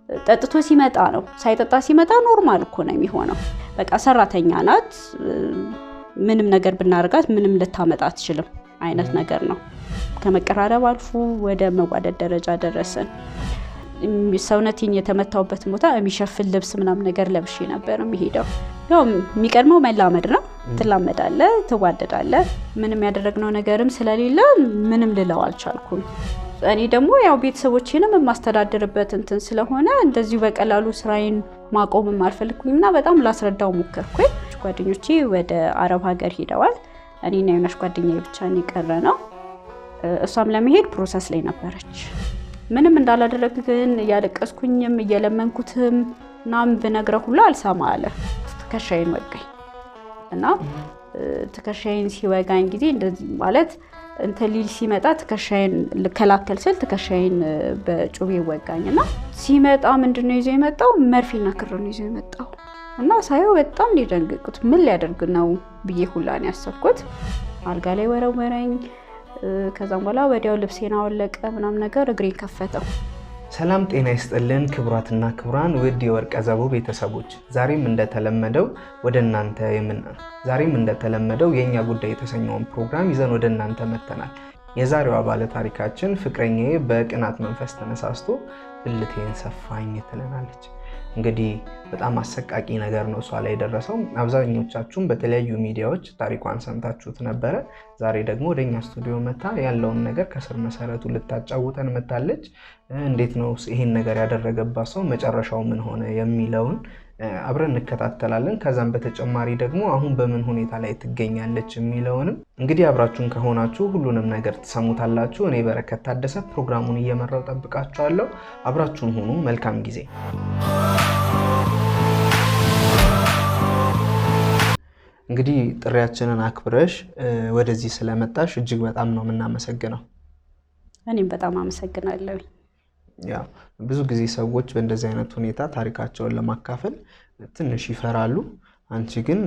ጠጥቶ ሲመጣ ነው ሳይጠጣ ሲመጣ ኖርማል እኮ ነው የሚሆነው በቃ ሰራተኛ ናት ምንም ነገር ብናርጋት ምንም ልታመጣ አትችልም አይነት ነገር ነው ከመቀራረብ አልፎ ወደ መዋደድ ደረጃ ደረሰን ሰውነቴን የተመታውበት ቦታ የሚሸፍል ልብስ ምናምን ነገር ለብሼ ነበር የሚሄደው ያው የሚቀድመው መላመድ ነው ትላመዳለ ትዋደዳለ ምንም ያደረግነው ነገርም ስለሌለ ምንም ልለው አልቻልኩም እኔ ደግሞ ያው ቤተሰቦቼንም ማስተዳደርበት እንትን ስለሆነ እንደዚሁ በቀላሉ ስራዬን ማቆም ማልፈልኩኝና በጣም ላስረዳው ሞከርኩኝ ጓደኞቼ ወደ አረብ ሀገር ሄደዋል እኔና የሆነች ጓደኛዬ ብቻ ነው እሷም ለመሄድ ፕሮሰስ ላይ ነበረች ምንም እንዳላደረግ ግን ያለቀስኩኝም እየለመንኩትም ናም በነግረው ሁሉ አልሰማ አለ ትከሻዬን ወጋኝ እና ትከሻዬን ሲወጋኝ ጊዜ እንደዚህ ማለት እንተ ሊል ሲመጣ ትከሻዬን ልከላከል ስል ትከሻዬን በጩቤ ወጋኝና ሲመጣ ምንድነው ይዞ የመጣው መርፌና ክር ነው ይዞ የመጣው እና ሳይው በጣም ሊደንግኩት ምን ሊያደርግ ነው ብዬ ሁላን ያሰብኩት አልጋ ላይ ወረወረኝ ከዛም በኋላ ወዲያው ልብሴን አወለቀ ምናም ነገር እግሬን ከፈተው ሰላም ጤና ይስጥልን ክብራትና ክብራን ውድ የወርቀ ዘቦ ቤተሰቦች ዛሬም እንደተለመደው የኛ ጉዳይ የተሰኘውን ፕሮግራም ይዘን ወደ እናንተ መተናል የዛሬው ባለ ታሪካችን ፍቅረኛዬ በቅናት መንፈስ ተነሳስቶ ብልቴን ሰፋኝ ትለናለች እንግዲህ በጣም አሰቃቂ ነገር ነው እሷ ላይ ደረሰው አብዛኞቻችሁም በተለያዩ ሚዲያዎች ታሪኳን ሰምታችሁት ነበር ዛሬ ደግሞ ወደኛ ስቱዲዮ መጣ ያለውን ነገር ከስር መሰረቱ ልታጫውተን መጣለች እንዴት ነው ይሄን ነገር ያደረገባት ሰው መጨረሻው ምን ሆነ የሚለውን አብረን እንከታተላለን ከዛም በተጨማሪ ደግሞ አሁን በምን ሁኔታ ላይ ትገኛለች የሚለውንም እንግዲህ አብራችሁን ከሆናችሁ ሁሉንም ነገር ተሰሙታላችሁ እኔ በረከት ታደሰ ፕሮግራሙን እየመራው ተጠብቃችኋለሁ አብራችሁን ሁኑ መልካም ጊዜ እንግዲህ ጥሪያችንን አክብረሽ ወደዚህ ስለመጣሽ እጅግ በጣም ነው እናመሰግነው እኔም በጣም አመሰግናለሁ ያ ብዙ ጊዜ ሰዎች በእንደዚህ አይነት ሁኔታ ታሪካቸውን ለማካፈል ትንሽ ይፈራሉ አንቺ ግን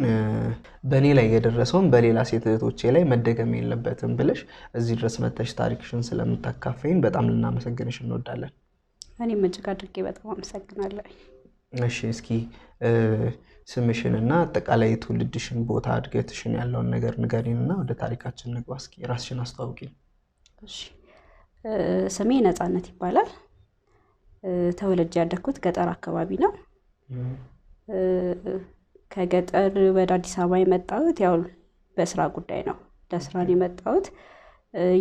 በኔ ላይ የደረሰውን በሌላ ሴት እህቶቼ ላይ መደገም የለበትም ብለሽ እዚህ ድረስ መተሽ ታሪክሽን ስለምታካፈይን በጣም ልናመሰግንሽ እንወዳለን እኔም እጅግ አድርጌ በጣም አመሰግናለሁ እሺ እስኪ ስምሽንና አጠቃላይ ትውልድሽን ቦታ እድገትሽን ያለውን ነገር ንገሪንና ወደ ታሪካችን እንግባ እስኪ ራስሽን አስተዋውቂኝ እሺ ስሜ ነፃነት ይባላል ተወልጄ ያደግኩት ገጠር አካባቢ ነው ከገጠር ወደ አዲስ አበባ የመጣሁት ያው በስራ ጉዳይ ነው ለስራ ነው የመጣሁት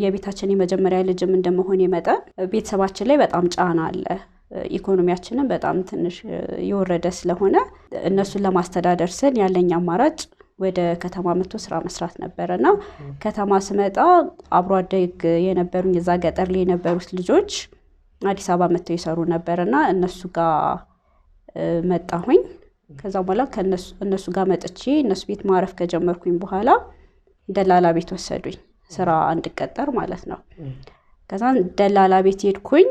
የቤታችን የመጀመሪያ ልጅም እንደመሆን የመጣ ቤተሰባችን ላይ በጣም ጫና አለ ኢኮኖሚያችንን በጣም ትንሽ የወረደ ስለሆነ እነሱን ለማስተዳደር ስል ያለኝ አማራጭ ወደ ከተማ መጥቶ ስራ መስራት ነበርና ከተማ ስመጣ አብሮ አደግ የነበሩኝ እዛ ገጠር ላይ የነበሩት ልጆች አዲስ አበባ መጥተው ይሰሩ ነበርና እነሱ ጋር መጣሁኝ ከዛ በኋላ ከነሱ ጋር መጥቼ እነሱ ቤት ማረፍ ከጀመርኩኝ በኋላ ደላላ ቤት ወሰዱኝ ስራ እንድቀጠር ማለት ነው ከዛ ደላላ ቤት ሄድኩኝ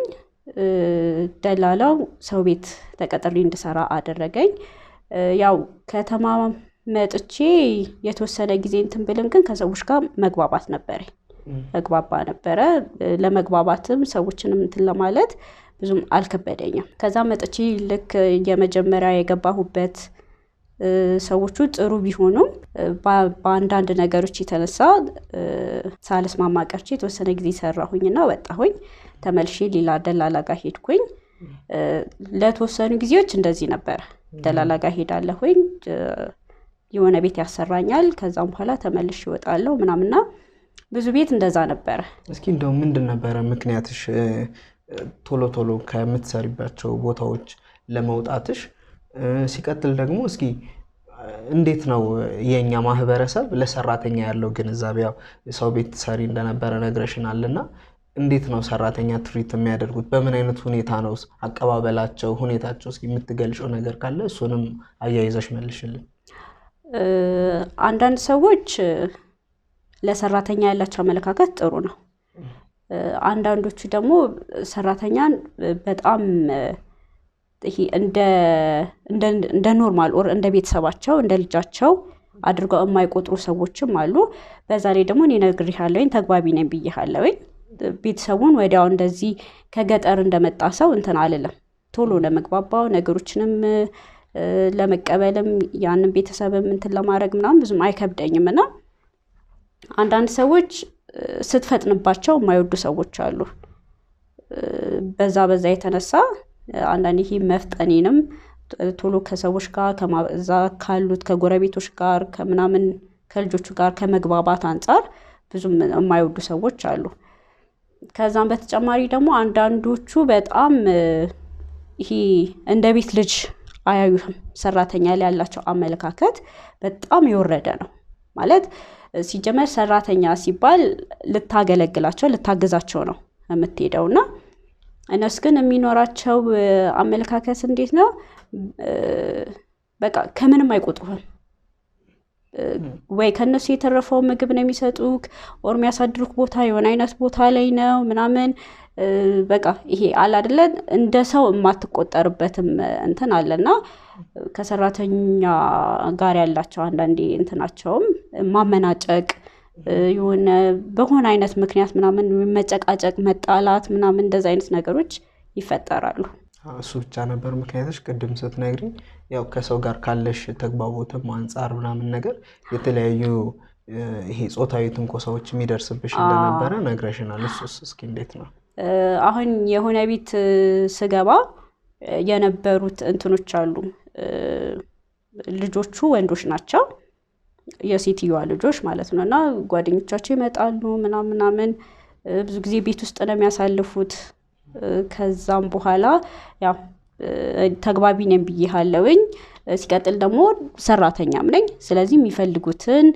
ደላላው ሰው ቤት ተቀጥሬ እንድሰራ አደረገኝ ያው ከተማ መጥቼ የተወሰነ ጊዜ እንትን ብልም ግን ከሰዎች ጋር መግባባት ነበረ ለመግባባትም ሰዎችንም እንትን ለማለት ብዙም አልከበደኝም ከዛ መጥቼ ልክ የመጀመሪያ የገባሁበት ሰዎቹ ጥሩ ቢሆኑም በአንዳንድ ነገሮች የተነሳ ሳልስማማ ቀርቼ የተወሰነ ጊዜ ሰራሁኝና ወጣሁኝ ተመልሼ ሌላ ደላላ ጋር ሄድኩኝ ለተወሰኑ ጊዜዎች እንደዚህ ነበር ደላላ ጋር ሄዳለሁኝ የሆነ ቤት ያሰራኛል ከዛም በኋላ ተመልሼ እወጣለሁ ምናምንና ብዙ ቤት እንደዛ ነበር እስኪ እንደው ምንድን ነበር ምክንያትሽ ቶሎ ከምትሰሪባቸው ቦታዎች ለመውጣትሽ ሲቀጥል ደግሞ እስኪ እንዴት ነው የኛ ማህበረሰብ ለሰራተኛ ያለው ግንዛቤው ሰው ቤት ሰሪ እንደነበረ ነግረሽናልና እንዴት ነው ሰራተኛ ትሪት የሚያደርጉት በምን አይነት ሁኔታ ነው አቀባበላቸው ሁኔታቸው እስኪ የምትገልጪው ነገር ካለ እሱንም አያይዘሽ መልሽልን አንዳንድ ሰዎች ለሰራተኛ ያላቸው አመለካከት ጥሩ ነው አንዳንዶቹ ደግሞ ሰራተኛን በጣም ይሄ እንደ ኖርማል ኦር እንደ ቤተሰባቸው እንደ ልጃቸው አድርገው የማይቆጥሩ ሰዎችም አሉ በዛ ላይ ደግሞ እኔ ነግሬሃለሁኝ ተግባቢ ነኝ ብዬሃለሁኝ ቤተሰቡን ወዲያው እንደዚህ ከገጠር እንደመጣ ሰው እንትን አልልም ቶሎ ለመግባባው ነገሮችንም ለመቀበልም ያንን ቤተሰብም እንትን ለማድረግ ምናምን ብዙም አይከብደኝም። እና አንዳንድ ሰዎች ስትፈጥንባቸው የማይወዱ ሰዎች አሉ። በዛ የተነሳ አንዳንዴ ይሄ መፍጠኔንም ቶሎ ከሰዎች ጋር ከዛ ካሉት ከጎረቤቶች ጋር ከምናምን ከልጆቹ ጋር ከመግባባት አንፃር ብዙም የማይወዱ ሰዎች አሉ። ከዛም በተጨማሪ ደግሞ አንዳንዶቹ በጣም ይሄ እንደ ቤት ልጅ አያዩህም። ሰራተኛ ላይ ያላቸው አመለካከት በጣም የወረደ ነው። ማለት ሲጀመር ሰራተኛ ሲባል ልታገለግላቸው ልታግዛቸው ነው የምትሄደውና እነሱ ግን የሚኖራቸው አመለካከት እንዴት ነው? በቃ ከምንም አይቆጥሩህም። ወይ ከነሱ የተረፈው ምግብ ነው የሚሰጡክ ኦር የሚያሳድሩክ ቦታ የሆነ አይነት ቦታ ላይ ነው ምናምን በቃ ይሄ አለ አይደለ እንደ ሰው የማትቆጠርበትም እንትን አለና ከሰራተኛ ጋር ያላቸው አንዳንዴ እንትናቸውም ማመናጨቅ የሆነ በሆነ አይነት ምክንያት ምናምን መጨቃጨቅ መጣላት ምናምን እንደዛ አይነት ነገሮች ይፈጠራሉ። እሱ ብቻ ነበር ምክንያቶች ቅድም ስትነግሪኝ ያው ከሰው ጋር ካለሽ ተግባቦትም አንፃር ምናምን ነገር የተለያዩ ይሄ ጾታዊ ትንኮሳዎች የሚደርስብሽ እንደነበረ ነግረሽናል። እሱስ እስኪ እንዴት ነው? አሁን የሆነ ቤት ስገባ የነበሩት እንትኖች አሉ። ልጆቹ ወንዶች ናቸው የሴትዮዋ ልጆች ማለት ነው። እና ጓደኞቻቸው ይመጣሉ ምናምን ብዙ ጊዜ ቤት ውስጥ ነው የሚያሳልፉት። ከዛም በኋላ ያው ተግባቢ ነኝ ብዬሃለሁኝ። ሲቀጥል ደግሞ ሰራተኛም ነኝ። ስለዚህ የሚፈልጉትን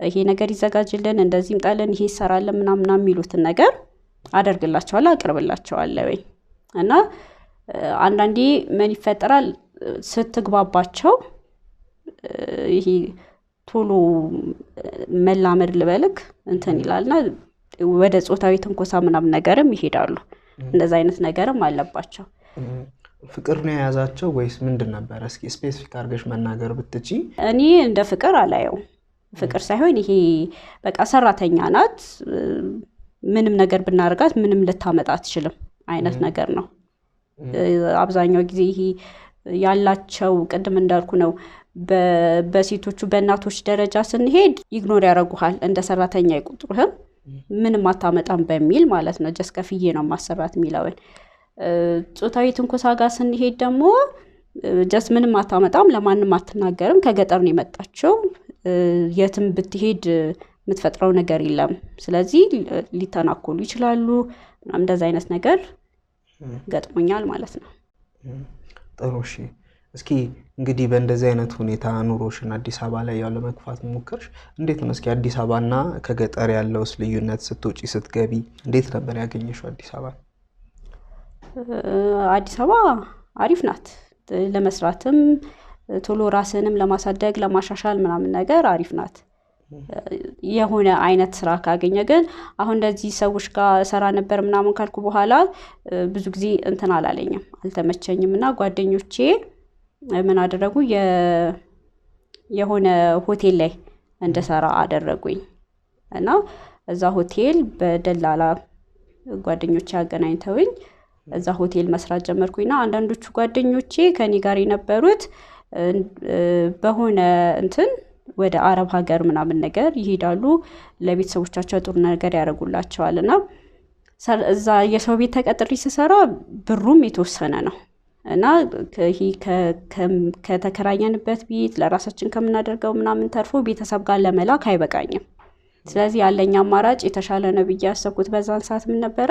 ይሄ ነገር ይዘጋጅልን እንደዚህ ምጣለን ይሄ ይሰራልን ምናምን የሚሉትን ነገር አደርግላቸዋለሁ አቀርብላቸዋለሁኝ። እና አንዳንዴ ምን ይፈጠራል ስትግባባቸው ይሄ ቶሎ መላመድ ልበልክ እንትን ይላልና ወደ ጾታዊ ትንኮሳ ምናምን ነገርም ይሄዳሉ። እንደዛ አይነት ነገርም አለባቸው። ፍቅር ነው የያዛቸው ወይስ ምንድን ነበር? እስኪ ስፔሲፊክ አድርገሽ መናገር ብትቺ። እኔ እንደ ፍቅር አላየው። ፍቅር ሳይሆን ይሄ በቃ ሰራተኛ ናት ምንም ነገር ብናርጋት ምንም ልታመጣ አትችልም አይነት ነገር ነው። አብዛኛው ጊዜ ይሄ ያላቸው ቅድም እንዳልኩ ነው በሴቶቹ በእናቶች ደረጃ ስንሄድ ኢግኖር ያደርጉሃል እንደ ሰራተኛ አይቆጥሩህም ምንም አታመጣም በሚል ማለት ነው። ጀስት ከፍዬ ነው ማሰራት የሚለውን። ጾታዊ ትንኮሳ ጋር ስንሄድ ደግሞ ጀስት ምንም አታመጣም ለማንም አትናገርም ከገጠር ነው የመጣችው የትም ብትሄድ የምትፈጥረው ነገር የለም ስለዚህ ሊተናኮሉ ይችላሉ እንደዛ አይነት ነገር ገጥሞኛል ማለት ነው። ጥሩ እሺ። እስኪ እንግዲህ በእንደዚህ አይነት ሁኔታ ኑሮሽን አዲስ አበባ ላይ ያው ለመግፋት ሞከርሽ። እንዴት ነው እስኪ አዲስ አበባና ከገጠር ያለውስ ልዩነት ስትወጪ ስትገቢ እንዴት ነበር ያገኘሽው አዲስ አበባ? አዲስ አበባ አሪፍ ናት ለመስራትም ቶሎ ራስንም ለማሳደግ ለማሻሻል ምናምን ነገር አሪፍ ናት። የሆነ አይነት ስራ ካገኘ ግን አሁን እንደዚህ ሰዎች ጋር ሰራ ነበር ምናምን ካልኩ በኋላ ብዙ ጊዜ እንትን አላለኝም አልተመቸኝምና ጓደኞቼ ምን አደረጉ የሆነ ሆቴል ላይ እንደሰራ አደረጉኝ። እና እዛ ሆቴል በደላላ ጓደኞቼ አገናኝተውኝ እዛ ሆቴል መስራት ጀመርኩኝና አንዳንዶቹ ጓደኞቼ ከኔ ጋር የነበሩት በሆነ እንትን ወደ አረብ ሀገር ምናምን ነገር ይሄዳሉ ለቤተሰቦቻቸው ጥሩ ነገር ያደርጉላቸዋልና እዛ የሰው ቤት ተቀጥሬ ስሰራ ብሩም የተወሰነ ነው እና ከተከራየንበት ቤት ለራሳችን ከምናደርገው ምናምን ተርፎ ቤተሰብ ጋር ለመላክ አይበቃኝም። ስለዚህ ያለኝ አማራጭ የተሻለ ነው ብዬ ያሰብኩት በዛን ሰዓት ምን ነበረ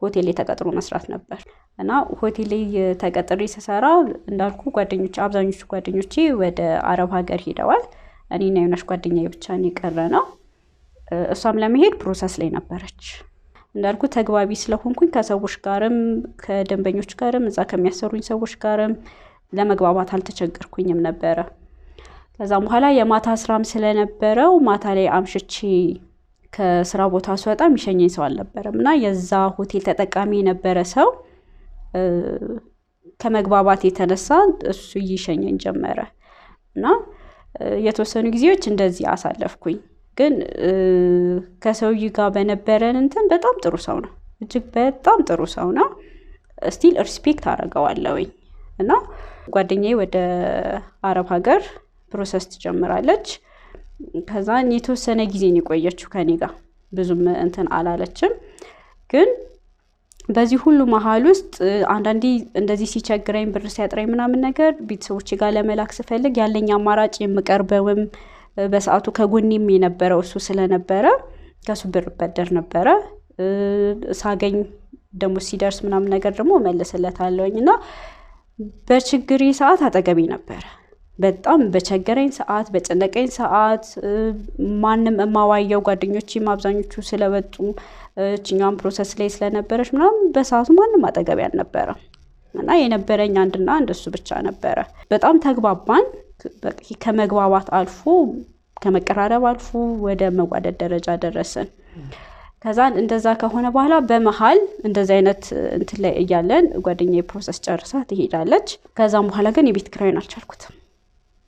ሆቴል ላይ ተቀጥሮ መስራት ነበር። እና ሆቴል ላይ ተቀጥሬ ስሰራ እንዳልኩ ጓደኞቼ አብዛኞቹ ጓደኞቼ ወደ አረብ ሀገር ሄደዋል። እኔና የሆነች ጓደኛዬ ብቻ ነው የቀረነው። እሷም ለመሄድ ፕሮሰስ ላይ ነበረች። እንዳልኩ ተግባቢ ስለሆንኩኝ ከሰዎች ጋርም ከደንበኞች ጋርም እዛ ከሚያሰሩኝ ሰዎች ጋርም ለመግባባት አልተቸገርኩኝም ነበረ። ከዛም በኋላ የማታ ስራም ስለነበረው ማታ ላይ አምሽቼ ከስራ ቦታ ስወጣ የሚሸኘኝ ሰው አልነበረም እና የዛ ሆቴል ተጠቃሚ የነበረ ሰው ከመግባባት የተነሳ እሱ ይሸኘኝ ጀመረ እና የተወሰኑ ጊዜዎች እንደዚህ አሳለፍኩኝ። ግን ከሰውዬው ጋር በነበረን እንትን በጣም ጥሩ ሰው ነው እጅግ በጣም ጥሩ ሰው ነው። ስቲል ሪስፔክት አደርገዋለሁኝ እና ጓደኛዬ ወደ አረብ ሀገር ፕሮሰስ ትጀምራለች። ከዛን የተወሰነ ጊዜ ነው የቆየችው ከኔ ጋር ብዙም እንትን አላለችም። ግን በዚህ ሁሉ መሃል ውስጥ አንዳንዴ እንደዚህ ሲቸግረኝ ብር ሲያጥረኝ ምናምን ነገር ቤተሰቦቼ ጋር ለመላክ ስፈልግ ያለኝ አማራጭ የምቀርበውም በሰዓቱ ከጎኔም የነበረው እሱ ስለነበረ ከሱ ብር በደር ነበረ። ሳገኝ ደሞ ሲደርስ ምናምን ነገር ደግሞ መልስለታለሁኝና በችግሬ ሰዓት አጠገቤ ነበር። በጣም በቸገረኝ ሰዓት በጨነቀኝ ሰዓት ማንም ማዋየው ጓደኞቼም አብዛኞቹ ስለወጡ እኛም ፕሮሰስ ላይ ስለነበረች ምናምን በሰዓቱ ማንም አጠገቤ አልነበረም እና የነበረኝ አንድና አንድ እሱ ብቻ ነበረ። በጣም ተግባባን። ከመግባባት አልፎ ከመቀራረብ አልፎ ወደ መዋደድ ደረጃ ደረስን። ከዛን እንደዛ ከሆነ በኋላ በመሃል እንደዛ አይነት እንትን ላይ እያለን ጓደኛዬ ፕሮሰስ ጨርሳ ትሄዳለች። ከዛም በኋላ ግን የቤት ኪራይን አልቻልኩትም።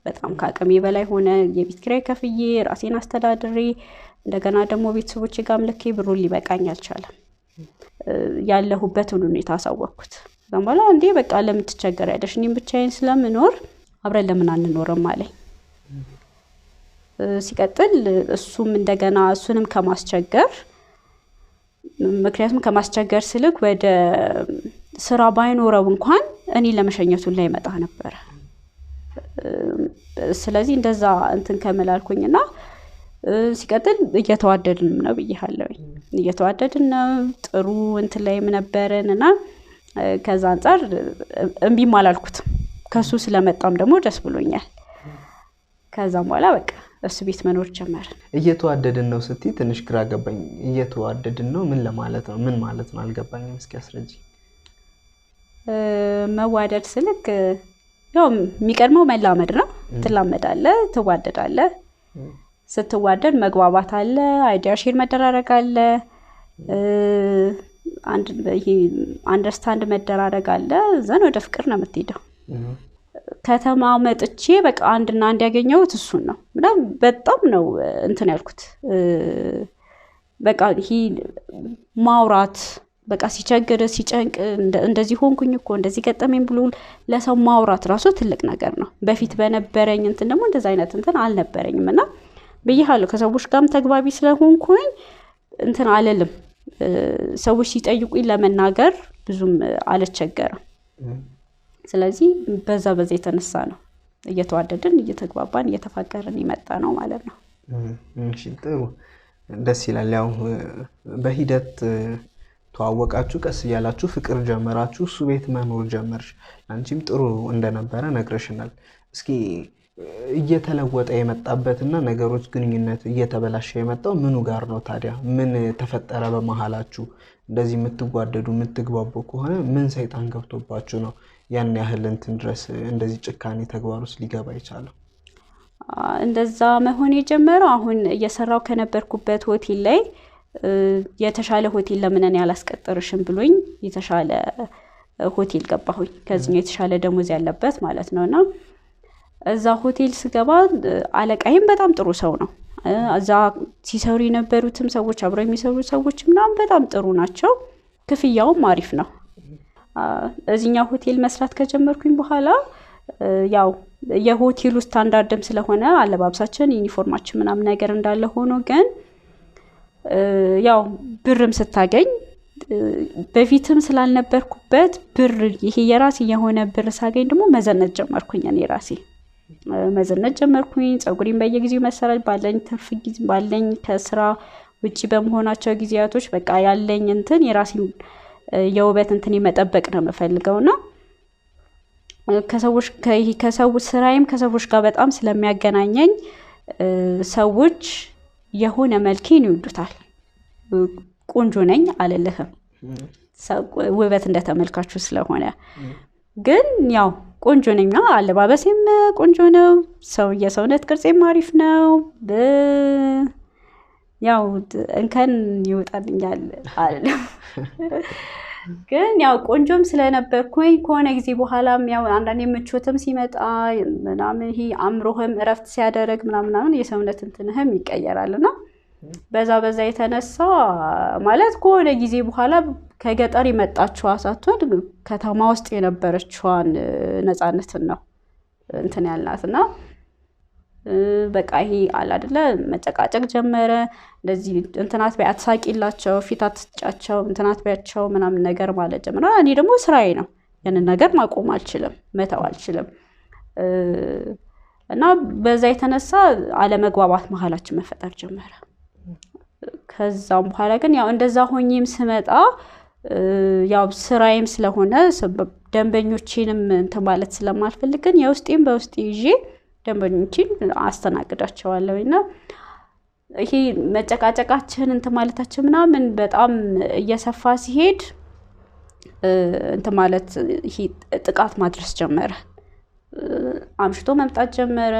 በጣም ከአቅሜ በላይ ሆነ። የቤት ኪራይ ከፍዬ ራሴን አስተዳድሬ እንደገና ደግሞ ቤተሰቦቼ ጋርም ልኬ ብሩን ሊበቃኝ አልቻለም። ያለሁበትን ሁኔታ አሳወቅኩት። ከዛም በኋላ እንዴ በቃ ለምን ትቸገሪያለሽ? እኔም ብቻዬን ስለምኖር አብረን ለምን አንኖርም አለኝ። ሲቀጥል እሱም እንደገና እሱንም ከማስቸገር ምክንያቱም ከማስቸገር ስልክ ወደ ስራ ባይኖረው እንኳን እኔ ለመሸኘቱ ላይ መጣ ነበር። ስለዚህ እንደዛ እንትን ከመላልኩኝና ሲቀጥል እየተዋደድን ነው ብዬሃለሁኝ። እየተዋደድን ነው ጥሩ እንትን ላይ ነበርንና ከዛ አንፃር እምቢም አላልኩትም። ከሱ ስለመጣም ደግሞ ደስ ብሎኛል። ከዛም በኋላ በቃ እሱ ቤት መኖር ጀመርን። እየተዋደድን ነው ስትይ ትንሽ ግራ ገባኝ። እየተዋደድን ነው ምን ለማለት ነው? ምን ማለት ነው አልገባኝም። እስኪ አስረጂ። መዋደድ ስልክ ያው የሚቀድመው መላመድ ነው። ትላመዳለህ፣ ትዋደዳለህ። ስትዋደድ መግባባት አለ፣ አይዲያ ሼር መደራረግ አለ፣ አንደርስታንድ መደራረግ አለ። ዘን ወደ ፍቅር ነው የምትሄደው። ከተማ መጥቼ በቃ አንድና አንድ ያገኘሁት እሱን ነው። በጣም ነው እንትን ያልኩት። በቃ ይሄ ማውራት በቃ ሲቸግር ሲጨንቅ እንደዚህ ሆንኩኝ እኮ እንደዚህ ገጠመኝ ብሎ ለሰው ማውራት ራሱ ትልቅ ነገር ነው። በፊት በነበረኝ እንትን ደግሞ እንደዛ አይነት እንትን አልነበረኝምና በየሃሉ ከሰዎች ጋርም ተግባቢ ስለሆንኩኝ እንትን አለልም። ሰዎች ሲጠይቁኝ ለመናገር ብዙም አልቸገርም። ስለዚህ በዛ የተነሳ ነው እየተዋደድን እየተግባባን እየተፋቀርን ይመጣ ነው ማለት ነው። እሺ ጥሩ ደስ ይላል። ያው በሂደት ተዋወቃችሁ፣ ቀስ ያላችሁ ፍቅር ጀመራችሁ፣ እሱ ቤት መኖር ጀመርሽ። አንቺም ጥሩ እንደነበረ ነግረሽናል። እስኪ እየተለወጠ የመጣበትና ነገሮች ግንኙነት እየተበላሸ የመጣው ምኑ ጋር ነው ታዲያ? ምን ተፈጠረ በመሃላችሁ? እንደዚህ የምትጓደዱ የምትግባቡ ከሆነ ምን ሰይጣን ገብቶባችሁ ነው ያን ያህል እንትን ድረስ እንደዚህ ጭካኔ ተግባር ውስጥ ሊገባ ይቻላል? እንደዛ መሆን የጀመረው አሁን እየሰራው ከነበርኩበት ሆቴል ላይ የተሻለ ሆቴል ለምን እኔ አላስቀጥርሽም ብሎኝ የተሻለ ሆቴል ገባሁኝ። ከዚህኛው የተሻለ ደሞዝ ያለበት ማለት ነውና እዛ ሆቴል ስገባ አለቃዬም በጣም ጥሩ ሰው ነው። እዛ ሲሰሩ የነበሩትም ሰዎች አብረው የሚሰሩ ሰዎች ምናምን በጣም ጥሩ ናቸው። ክፍያውም አሪፍ ነው። እዚህኛው ሆቴል መስራት ከጀመርኩኝ በኋላ ያው የሆቴሉ ስታንዳርድም ስለሆነ አለባበሳችን ዩኒፎርማችን ምናምን ነገር እንዳለ ሆኖ ግን ያው ብርም ስታገኝ በፊትም ስላልነበርኩበት ብር ይሄ የራሴ የሆነ ብር ሳገኝ ደግሞ መዘነጥ ጀመርኩኝ። እኔ ራሴ መዘነጥ ጀመርኩኝ። ጸጉሬን በየጊዜው መሰራት ባለኝ ትርፍ ጊዜ ባለኝ ከስራ ውጪ በመሆናቸው ጊዜያቶች በቃ ያለኝ እንትን የራሴ የውበት እንትን መጠበቅ ነው የምፈልገውና ከሰዎች ስራዬም ከሰዎች ጋር በጣም ስለሚያገናኘኝ ሰዎች የሆነ መልኬን ይወዱታል። ቆንጆ ነኝ አልልህም፣ ውበት እንደተመልካቹ ስለሆነ ግን ያው ቆንጆ ነኝና አለባበሴም ቆንጆ ነው፣ የሰውነት ቅርጼም አሪፍ ነው። ያው እንከን ይወጣልኛል አይደለም ግን ያው ቆንጆም ስለነበርኩኝ ከሆነ ጊዜ በኋላም ያው አንዳንዴ ምቾትም ሲመጣ ምናምን ይሄ አምሮህም እረፍት ሲያደርግ ምናምን የሰውነት እንትንህም ይቀየራልና በዛ የተነሳ ማለት ከሆነ ጊዜ በኋላ ከገጠር የመጣችው ሳትሆን ከተማ ውስጥ የነበረችዋን ነፃነትን ነው እንትን ያልናትና በቃ ይሄ አለ አይደለ መጨቃጨቅ ጀመረ። እንደዚህ እንትናት በአትሳቂላቸው ፊት አትጫቸው እንትናት በያቸው ምናምን ነገር ማለት ጀመረ። እኔ ደግሞ ስራዬ ነው ያንን ነገር ማቆም አልችልም መተው አልችልም። እና በዛ የተነሳ አለመግባባት መሐላችን መፈጠር ጀመረ። ከዛም በኋላ ግን ያው እንደዛ ሆኜም ስመጣ ያው ስራዬም ስለሆነ ደንበኞቼንም እንትን ማለት ስለማልፈልግ ግን የውስጤም በውስጤ ይዤ ደንበኞቼን አስተናግዳቸዋለሁና ይሄ መጨቃጨቃችን እንትን ማለታችን ምናምን በጣም እየሰፋ ሲሄድ እንትን ማለት ይሄ ጥቃት ማድረስ ጀመረ። አምሽቶ መምጣት ጀመረ።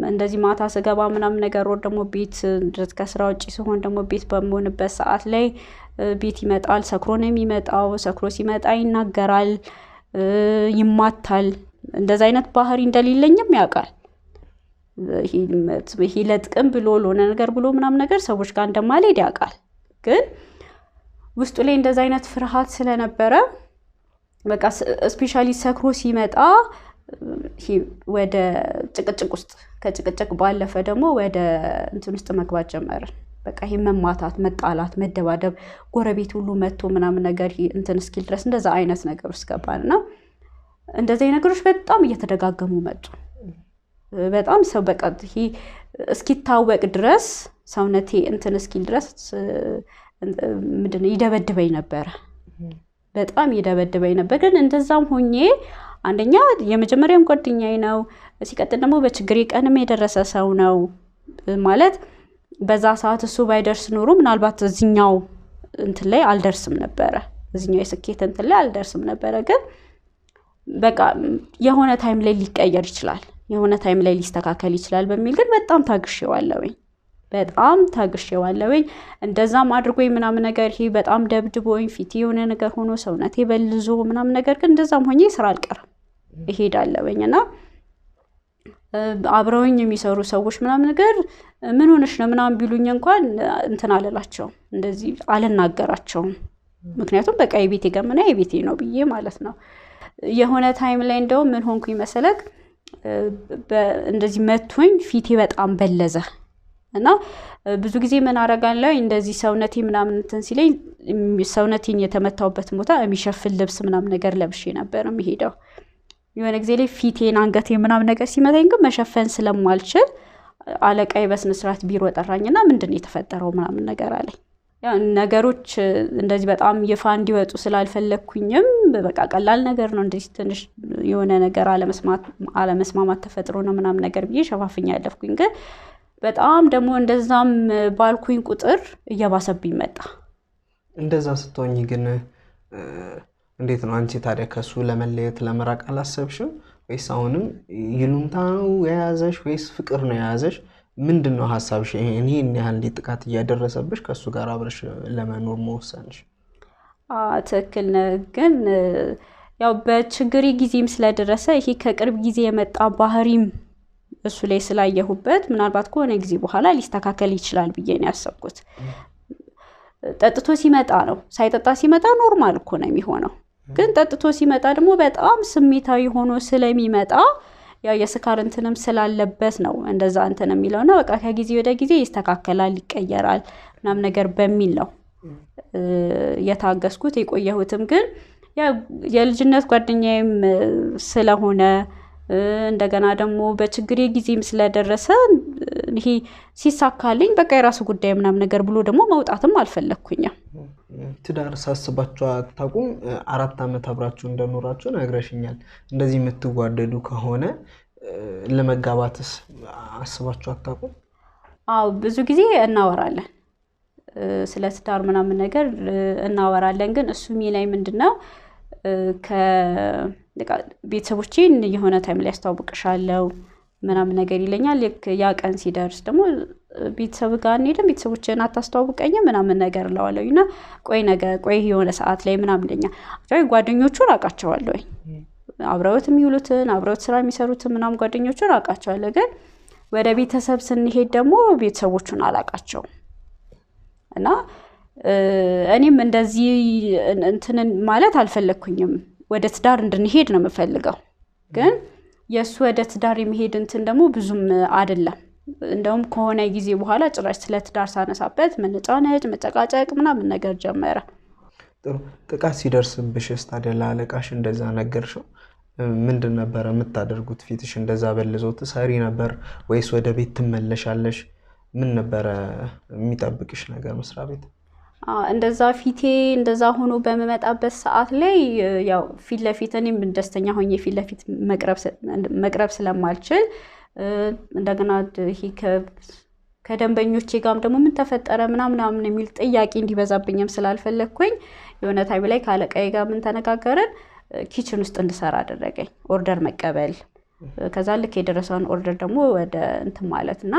እንደዚህ ማታ ስገባ ምናምን ነገር ወር ደግሞ ቤት ድረስ ከስራ ውጪ ሲሆን ደግሞ ቤት በመሆንበት ሰዓት ላይ ቤት ይመጣል። ሰክሮ ነው የሚመጣው። ሰክሮ ሲመጣ ይናገራል፣ ይማታል። እንደዛ አይነት ባህሪ እንደሌለኝም ያውቃል። ይሄ ለጥቅም ብሎ ለሆነ ነገር ብሎ ምናምን ነገር ሰዎች ጋር እንደማልሄድ ያውቃል። ግን ውስጡ ላይ እንደዛ አይነት ፍርሃት ስለነበረ በቃ ስፔሻሊ ሰክሮ ሲመጣ ወደ ጭቅጭቅ ውስጥ ከጭቅጭቅ ባለፈ ደግሞ ወደ እንትን ውስጥ መግባት ጀመረ። በቃ ይሄ መማታት፣ መጣላት፣ መደባደብ ጎረቤት ሁሉ መጥቶ ምናምን ነገር እንትን እስኪል ድረስ እንደዛ አይነት ነገር ውስጥ ገባንና እንደዚህ ነገሮች በጣም እየተደጋገሙ መጡ። በጣም ሰው በቃ ይሄ እስኪታወቅ ድረስ ሰውነቴ እንትን እስኪል ድረስ ምንድነው ይደበድበኝ ነበር። በጣም ይደበድበኝ ነበር። ግን እንደዛም ሆኜ አንደኛ የመጀመሪያም ጓደኛዬ ነው፣ ሲቀጥል ደግሞ በችግሬ ቀንም የደረሰ ሰው ነው ማለት በዛ ሰዓት እሱ ባይደርስ ኖሮ ምናልባት እዚህኛው እንትን ላይ አልደርስም ነበር። እዚህኛው የስኬት እንትን ላይ አልደርስም ነበር። ግን በቃ የሆነ ታይም ላይ ሊቀየር ይችላል፣ የሆነ ታይም ላይ ሊስተካከል ይችላል በሚል ግን በጣም ታግሼዋለሁኝ። እንደዛም አድርጎኝ ምናምን ነገር ይሄ በጣም ደብድቦኝ ፊት የሆነ ነገር ሆኖ ሰውነቴ በልዞ ምናምን ነገር ግን እንደዛም ሆኜ ስራ አልቀርም እሄዳለሁኝና አብረውኝ የሚሰሩ ሰዎች ምናምን ነገር ምን ሆነሽ ነው ምናምን ቢሉኝ እንኳን እንትን አለላቸው፣ እንደዚህ አልናገራቸውም። ምክንያቱም በቃ የቤቴ ገመና የቤቴ ነው ብዬ ማለት ነው። የሆነ ታይም ላይ እንደው ምን ሆንኩኝ መሰለክ እንደዚህ መቶኝ ፊቴ በጣም በለዘ እና ብዙ ጊዜ ምን አረጋለሁ እንደዚህ ሰውነቴ ምናምን እንትን ሲለኝ ሰውነቴን የተመታውበት ቦታ የሚሸፍን ልብስ ምናምን ነገር ለብሼ ነበር የሚሄደው። የሆነ ጊዜ ላይ ፊቴን አንገቴን ምናምን ነገር ሲመታኝ ግን መሸፈን ስለማልችል አለቃዬ በስነ ስርዓት ቢሮ ጠራኝና ምንድነው የተፈጠረው ምናምን ነገር አለኝ። ያው ነገሮች እንደዚህ በጣም ይፋ እንዲወጡ ስላልፈለኩኝም በቃ ቀላል ነገር ነው እንደዚህ ትንሽ የሆነ ነገር አለመስማማት ተፈጥሮ ነው ምናምን ነገር ብዬ ሸፋፍኛ ያለፍኩኝ። ግን በጣም ደግሞ እንደዛም ባልኩኝ ቁጥር እየባሰብኝ መጣ። እንደዛ ስትሆኚ ግን እንዴት ነው አንቺ ታዲያ ከሱ ለመለየት ለመራቅ አላሰብሽም ወይስ አሁንም ይሉንታ ነው የያዘሽ ወይስ ፍቅር ነው የያዘሽ? ምንድነው ሐሳብሽ? ይሄን ያህል ጥቃት እያደረሰብሽ ከሱ ጋር አብረሽ ለመኖር መወሰንሽ? ትክክል ነው። ግን ያው በችግሪ ጊዜም ስለደረሰ ይሄ ከቅርብ ጊዜ የመጣ ባህሪም እሱ ላይ ስላየሁበት ምናልባት ከሆነ ጊዜ በኋላ ሊስተካከል ይችላል ብዬ ነው ያሰብኩት። ጠጥቶ ሲመጣ ነው፣ ሳይጠጣ ሲመጣ ኖርማል እኮ ነው የሚሆነው። ግን ጠጥቶ ሲመጣ ደግሞ በጣም ስሜታዊ ሆኖ ስለሚመጣ ያው የስካር እንትንም ስላለበት ነው እንደዛ እንትን የሚለውና በቃ ከጊዜ ወደ ጊዜ ይስተካከላል ይቀየራል ምናምን ነገር በሚል ነው የታገስኩት የቆየሁትም። ግን ያው የልጅነት ጓደኛዬም ስለሆነ እንደገና ደግሞ በችግሬ ጊዜም ስለደረሰ ይሄ ሲሳካልኝ በቃ የራሱ ጉዳይ ምናምን ነገር ብሎ ደግሞ መውጣትም አልፈለኩኝም። ትዳር ሳስባችሁ አታውቁም? 4 አመት አብራችሁ እንደኖራችሁ ነግረሽኛል። እንደዚህ የምትዋደዱ ከሆነ ለመጋባትስ አስባችሁ አታውቁም? አዎ ብዙ ጊዜ እናወራለን፣ ስለ ትዳር ምናምን ነገር እናወራለን። ግን እሱ የሚለኝ ምንድነው ቤተሰቦቼን የሆነ ታይም ላይ አስተዋውቅሻለሁ ምናምን ነገር ይለኛል። ያ ቀን ሲደርስ ደግሞ ቤተሰብ ጋር እንሄድም ቤተሰቦቼን አታስተዋውቀኝም ምናምን ነገር እለዋለሁና ቆይ የሆነ ሰዓት ላይ ምናምን ለኛ ጓደኞቹን አውቃቸዋለሁ፣ አብረውት የሚውሉትን አብረውት ስራ የሚሰሩትን ምናምን ጓደኞቹን አውቃቸዋለሁ። ግን ወደ ቤተሰብ ስንሄድ ደግሞ ቤተሰቦቹን አላውቃቸውም እና እኔም እንደዚህ እንትን ማለት አልፈለኩኝም ወደ ትዳር እንድንሄድ ነው የምፈልገው ግን የሱ ወደ ትዳር የሚሄድ እንትን ደግሞ ብዙም አይደለም እንደውም ከሆነ ጊዜ በኋላ ጭራሽ ስለ ትዳር ሳነሳበት መነጫነጭ መጨቃጨቅ ምናምን ነገር ጀመረ ጥሩ ጥቃት ሲደርስብሽ ታዲያ ለአለቃሽ እንደዛ ነገርሽው ምንድን ነበር የምታደርጉት ፊትሽ እንደዛ በልዞ ትሰሪ ነበር ወይስ ወደ ቤት ትመለሻለሽ ምን ነበር የሚጠብቅሽ ነገር መስራ ቤት እንደዛ ፊቴ እንደዛ ሆኖ በመመጣበት ሰዓት ላይ ያው ፊት ለፊት እኔም ደስተኛ ሆኜ ፊት ለፊት መቅረብ ስለማልችል እንደገና ይሄ ከደንበኞቼ ጋርም ደግሞ ምን ተፈጠረ ምናምን የሚል ጥያቄ እንዲበዛብኝም ስላልፈለኩኝ የሆነ ታይም ላይ ካለቃዬ ጋር ምን ተነጋገረን ኪችን ውስጥ እንድሰራ አደረገኝ ኦርደር መቀበል ከዛ ልክ የደረሰውን ኦርደር ደግሞ ወደ እንትን ማለትና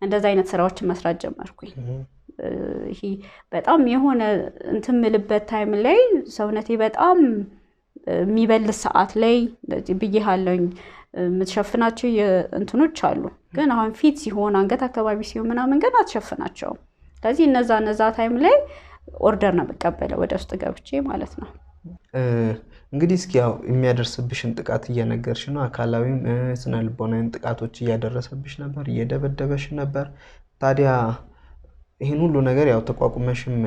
እንደዛ አይነት ስራዎችን መስራት ጀመርኩኝ ይሄ በጣም የሆነ እንትን ምልበት ታይም ላይ ሰውነቴ በጣም የሚበልስ ሰዓት ላይ ብዬሃለኝ ምትሸፍናቸው እንትኖች አሉ ግን አሁን ፊት ሲሆን አንገት አካባቢ ሲሆን ምናምን ግን አትሸፍናቸው ስለዚህ እነዛ ታይም ላይ ኦርደር ነው መቀበለው ወደ ውስጥ ገብቼ ማለት ነው እንግዲህ እስኪ ያው የሚያደርስብሽን ጥቃት እየነገርሽ ነው አካላዊም ስነ ልቦናዊም ጥቃቶች እያደረሰብሽ ነበር እየደበደበሽ ነበር ታዲያ ይሄን ሁሉ ነገር ያው ተቋቁመሽም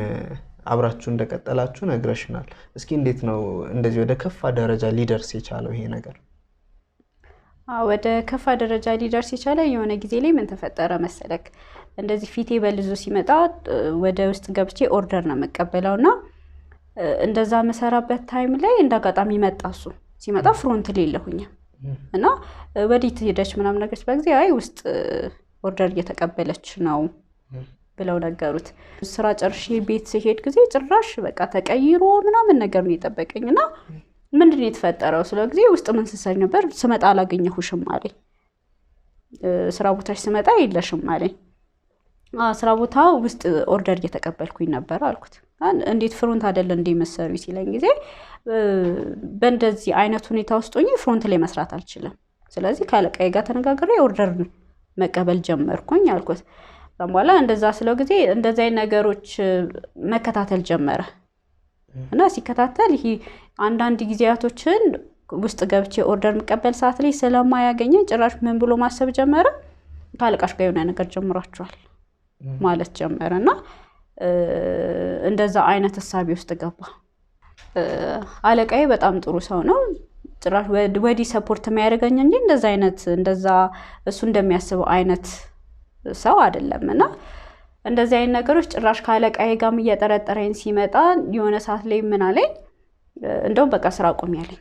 አብራችሁ እንደቀጠላችሁ ነግረሽናል እስኪ እንዴት ነው እንደዚህ ወደ ከፋ ደረጃ ሊደርስ የቻለው ይሄ ነገር ወደ ከፋ ደረጃ ሊደርስ የቻለው የሆነ ጊዜ ላይ ምን ተፈጠረ መሰለክ እንደዚህ ፊቴ በልዞ ሲመጣ ወደ ውስጥ ገብቼ ኦርደር ነው መቀበለውና እንደዛ መሰራበት ታይም ላይ እንዳጋጣሚ መጣሱ ሲመጣ ፍሮንት ሌለሁኝ እና ወዲት ሄደች ምናምን ነገር በጊዜ አይ ውስጥ ኦርደር እየተቀበለች ነው ብለው ነገሩት ስራ ጨርሼ ቤት ሲሄድ ጊዜ ጭራሽ በቃ ተቀይሮ ምናምን ነገር ነው የጠበቀኝና ምንድነው የተፈጠረው ስለጊዜ ውስጥ ምን ሰሰኝ ነበር ስመጣ አላገኘሁሽም አለኝ ስራ ቦታሽ ስመጣ የለሽም አለኝ ስራ ቦታ ውስጥ ኦርደር እየተቀበልኩኝ ነበር አልኩት እንዴት ፍሮንት አይደለ እንደ መሰሩ ሲለኝ ጊዜ በእንደዚህ አይነት ሁኔታ ውስጥ ሆኜ ፍሮንት ላይ መስራት አልችልም ስለዚህ ካለቃዬ ጋር ተነጋግሬ ኦርደር መቀበል ጀመርኩኝ አልኩት በኋላ እንደዛ ስለው ጊዜ እንደዛ አይነት ነገሮች መከታተል ጀመረ እና ሲከታተል ይሄ አንዳንድ ጊዜያቶችን ውስጥ ገብቼ ኦርደር መቀበል ሰዓት ላይ ስለማያገኘኝ ጭራሽ ምን ብሎ ማሰብ ጀመረ ካለቃሽ ጋር የሆነ ነገር ጀምራችኋል ማለት ጀመረና እንደዛ አይነት ሐሳብ ውስጥ ገባ አለቃዬ በጣም ጥሩ ሰው ነው ጭራሽ ወዲ ሰፖርት የሚያደርገኝ እንጂ እንደዛ እሱ እንደሚያስበው አይነት ሰው አይደለምና እንደዚህ አይነት ነገሮች ጭራሽ ካለቃዬ ጋርም እየተጠረጠረኝ ሲመጣ የሆነ ሰዓት ላይ ምን አለኝ እንደው በቃ ስራ ቆም ያለኝ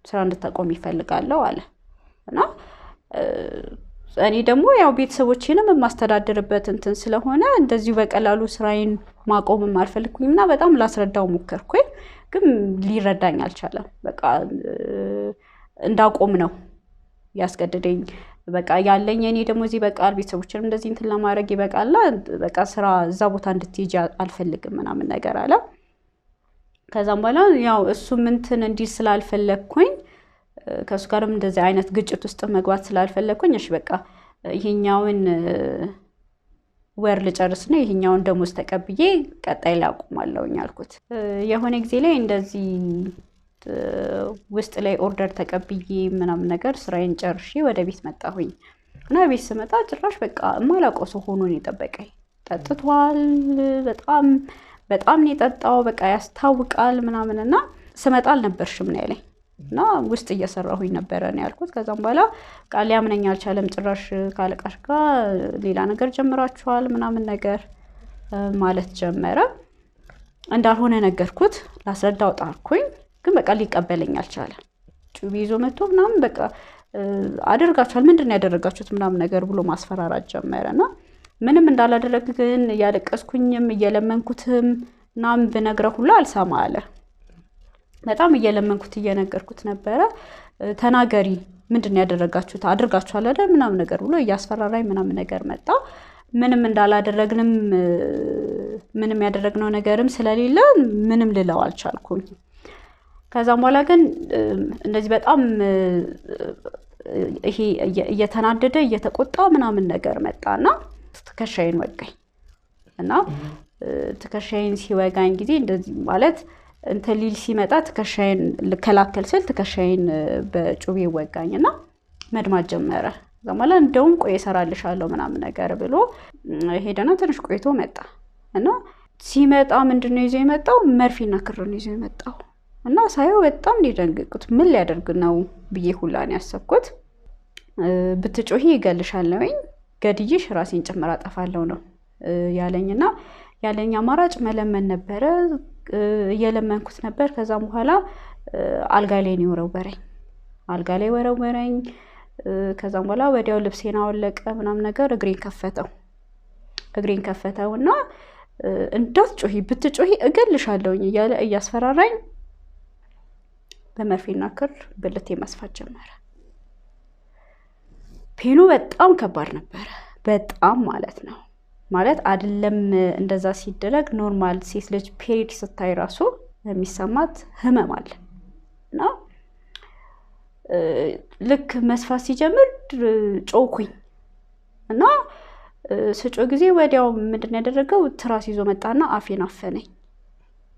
ስራ እንድታቆም ይፈልጋለሁ አለ እና እኔ ደግሞ ያው ቤተሰቦቼንም ማስተዳደርበት እንትን ስለሆነ እንደዚህ በቀላሉ ስራዬን ማቆምም አልፈልኩኝና በጣም ላስረዳው ሞከርኩኝ ግን ሊረዳኝ አልቻለም በቃ እንዳቆም ነው ያስገድደኝ በቃ ያለኝ እኔ ደግሞ እዚህ በቃ ቤተሰቦቼንም እንደዚህ እንትን ለማድረግ ይበቃላ በቃ ስራ እዛ ቦታ እንድትሄጂ አልፈልግም ምናምን ነገር አለ ከዛም በኋላ ያው እሱ እንትን እንዲህ ስላልፈለኩኝ ከሱ ጋርም እንደዚህ አይነት ግጭት ውስጥ መግባት ስላልፈለኩኝ እሺ በቃ ይሄኛውን ወር ልጨርስና ይሄኛውን ደሞዝ ተቀብዬ ቀጣይ ላቆማለሁኝ አልኩት የሆነ ጊዜ ላይ እንደዚህ ውስጥ ላይ ኦርደር ተቀብዬ ምናምን ነገር ስራዬን ጨርሼ ወደ ቤት መጣሁኝ እና ቤት ስመጣ ጭራሽ በቃ ማላውቀው ሰው ሆኖ ነው የጠበቀኝ ጠጥቷል በጣም ነው የጠጣው በቃ ያስታውቃል ምናምንና ስመጣ አልነበርሽም ነው ያለኝ እና ውስጥ እየሰራሁኝ ነበር ነው ያልኩት ከዛም በኋላ ቃል ያምነኝ አልቻለም ጭራሽ ካለቃሽ ጋር ሌላ ነገር ጀምራችኋል ምናምን ነገር ማለት ጀመረ እንዳልሆነ ነገርኩት ላስረዳው ጣርኩኝ ግን በቃ ሊቀበለኝ አልቻለም ጩቤ ይዞ መጥቶ ምናምን በቃ አደርጋችኋል ምንድነው ያደረጋችሁት ምናምን ነገር ብሎ ማስፈራራት ጀመረና ምንም እንዳላደረግ ግን ያለቀስኩኝም እየለመንኩትም ናም በነገረ ሁሉ አልሰማ አለ በጣም እየለመንኩት እየነገርኩት ነበር ተናገሪ ምንድነው ያደረጋችሁት አድርጋችኋል አይደል ምናምን ነገር ብሎ ያስፈራራይ ምናምን ነገር መጣ ምንም እንዳላደረግንም ምንም ያደረግነው ነገርም ስለሌለ ምንም ልለው አልቻልኩም ከዛም በኋላ ግን እንደዚህ በጣም ይሄ እየተናደደ እየተቆጣ ምናምን ነገር መጣና ከሻይን ወጋኝ እና ትከሻዬን ሲወጋኝ ጊዜ እንደዚህ ማለት እንተ ሊል ሲመጣ ትከሻዬን ልከላከል ስል ትከሻዬን በጩቤ ወጋኝና መድማት ጀመረ። ዘማላ እንደውም ቆይ እሰራልሻለሁ ምናምን ነገር ብሎ ሄደና ትንሽ ቆይቶ መጣ እና ሲመጣ ምንድነው ይዞ የመጣው መርፌና ክር ነው ይዞ የመጣው እና ሳየው በጣም ደንግጬ ምን ሊያደርግ ነው ብዬ ሁላን ያሰብኩት ብትጮሂ ይገልሻል ነውኝ ገድዬሽ ራሴን ጭምር አጠፋለሁ ነው ያለኝና ያለኝ አማራጭ መለመን ነበረ። እየለመንኩት ነበር። ከዛም በኋላ አልጋ ላይ ነው ወረወረኝ። አልጋ ላይ ወረወረኝ። ከዛም በኋላ ወዲያው ልብሴን አወለቀ ምናምን ነገር እግሬን ከፈተውና እንዳትጮሂ ብትጮሂ እገልሻለሁኝ እያለ እያስፈራራኝ በመርፌና ክር ብልቴ መስፋት ጀመረ። ፔኑ በጣም ከባድ ነበር። በጣም ማለት ነው። ማለት አይደለም እንደዛ ሲደረግ ኖርማል ሴት ልጅ ፔሪድ ስታይ ራሱ የሚሰማት ህመም አለ እና ልክ መስፋት ሲጀምር ጮኩኝ እና ስጮ ጊዜ ወዲያው ምንድነው ያደረገው ትራስ ይዞ መጣና አፌን አፈነኝ።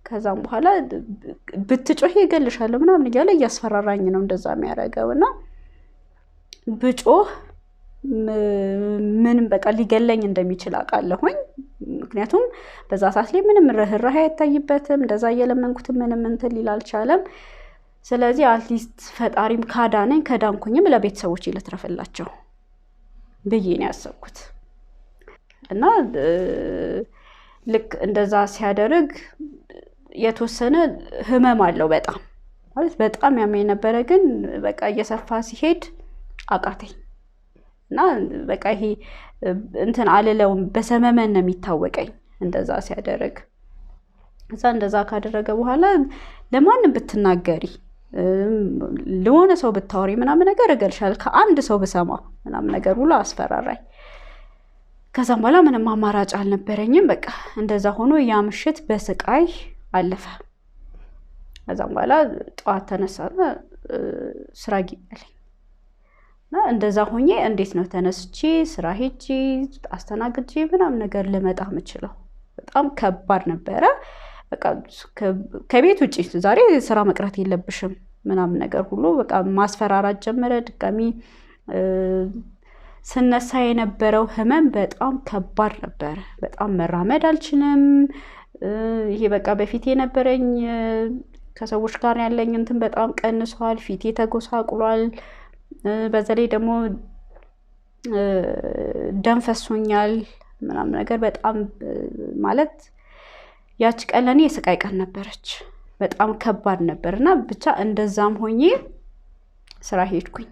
ከዛም በኋላ ብትጮሂ ይገልሻለሁ ምናምን እያለ እያስፈራራኝ ነው እንደዛ የሚያደርገውና ብጮህ ምንም በቃ ሊገለኝ እንደሚችል አቃለሁኝ። ምክንያቱም በዛ ሰዓት ላይ ምንም ርህራሄ አይታይበትም። እንደዛ እየለመንኩት ምንም እንትን ሊል አልቻለም። ስለዚህ አትሊስት ፈጣሪም ካዳነኝ ከዳንኩኝም ለቤተሰቦቼ ልትረፍላቸው ብዬ ነው ያሰብኩት እና ልክ እንደዛ ሲያደርግ የተወሰነ ህመም አለው በጣም ማለት በጣም ያመኝ ነበር። ግን በቃ እየሰፋ ሲሄድ አቃተኝ እና በቃ ይሄ እንትን አለለውም በሰመመን ነው የሚታወቀኝ እንደዛ ሲያደርግ። እንደዛ ካደረገ በኋላ ለማንም ብትናገሪ ለሆነ ሰው ብታወሪ ምናምን ነገር እገልሻለሁ ከአንድ ሰው ብሰማ ምናምን ነገር ብሎ አስፈራራኝ። ከዛም በኋላ ምንም አማራጭ አልነበረኝም። በቃ እንደዛ ሆኖ ያ ምሽት በስቃይ አለፈ። ከዛም በኋላ ጠዋት ተነሳና ስራ ግቢያለኝ እና እንደዛ ሆኜ እንዴት ነው ተነስቼ ስራ ሄጄ አስተናግጄ ምናምን ነገር ልመጣ የምችለው? በጣም ከባድ ነበረ። በቃ ከቤት ውጪ ዛሬ ስራ መቅረት የለብሽም ምናምን ነገር ሁሉ በቃ ማስፈራራት ጀመረ። ድጋሚ ስነሳ የነበረው ህመም በጣም ከባድ ነበር። በጣም መራመድ አልችልም። ይሄ በቃ በፊት የነበረኝ ከሰዎች ጋር ያለኝ እንትን በጣም ቀንሷል። ፊቴ ተጎሳቁሏል። በዛ ላይ ደግሞ ደም ፈሶኛል ምናምን ነገር በጣም ማለት ያች ቀን ለኔ የስቃይ ቀን ነበረች። በጣም ከባድ ነበርና ብቻ እንደዛም ሆኜ ስራ ሄድኩኝ።